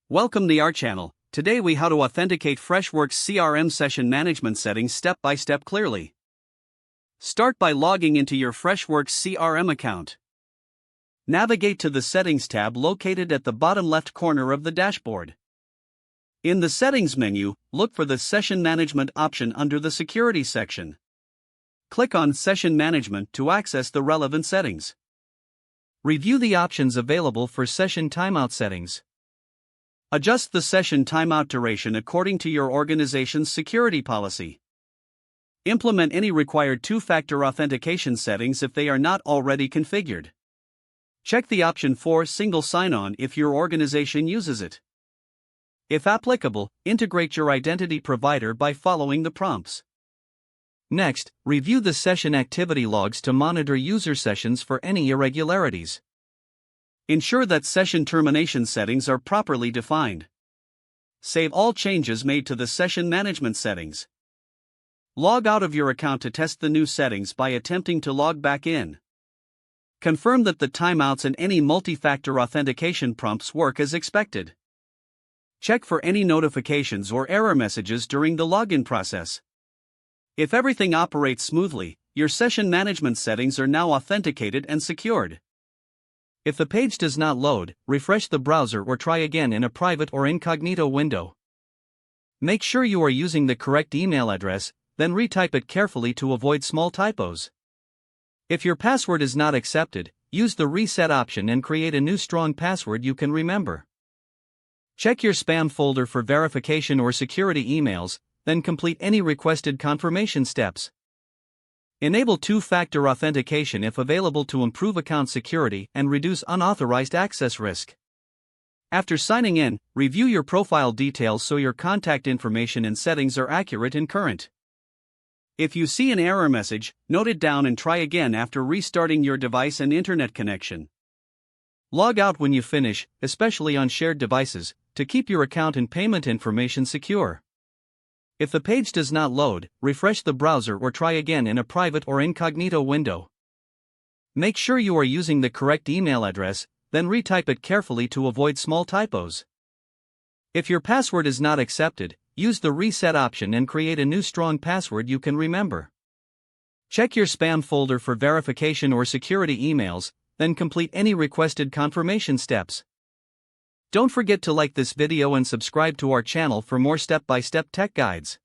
Welcome to our channel. Today we how to authenticate Freshworks CRM session management settings step by step clearly. Start by logging into your Freshworks CRM account. Navigate to the Settings tab located at the bottom left corner of the dashboard. In the Settings menu, look for the Session Management option under the Security section. Click on Session Management to access the relevant settings. Review the options available for session timeout settings. Adjust the session timeout duration according to your organization's security policy. Implement any required two-factor authentication settings if they are not already configured. Check the option for single sign-on if your organization uses it. If applicable, integrate your identity provider by following the prompts. Next, review the session activity logs to monitor user sessions for any irregularities. Ensure that session termination settings are properly defined. Save all changes made to the session management settings. Log out of your account to test the new settings by attempting to log back in. Confirm that the timeouts and any multi-factor authentication prompts work as expected. Check for any notifications or error messages during the login process. If everything operates smoothly, your session management settings are now authenticated and secured. If the page does not load, refresh the browser or try again in a private or incognito window. Make sure you are using the correct email address, then retype it carefully to avoid small typos. If your password is not accepted, use the reset option and create a new strong password you can remember. Check your spam folder for verification or security emails, then complete any requested confirmation steps. Enable two-factor authentication if available to improve account security and reduce unauthorized access risk. After signing in, review your profile details so your contact information and settings are accurate and current. If you see an error message, note it down and try again after restarting your device and internet connection. Log out when you finish, especially on shared devices, to keep your account and payment information secure. If the page does not load, refresh the browser or try again in a private or incognito window. Make sure you are using the correct email address, then retype it carefully to avoid small typos. If your password is not accepted, use the reset option and create a new strong password you can remember. Check your spam folder for verification or security emails, then complete any requested confirmation steps. Don't forget to like this video and subscribe to our channel for more step-by-step tech guides.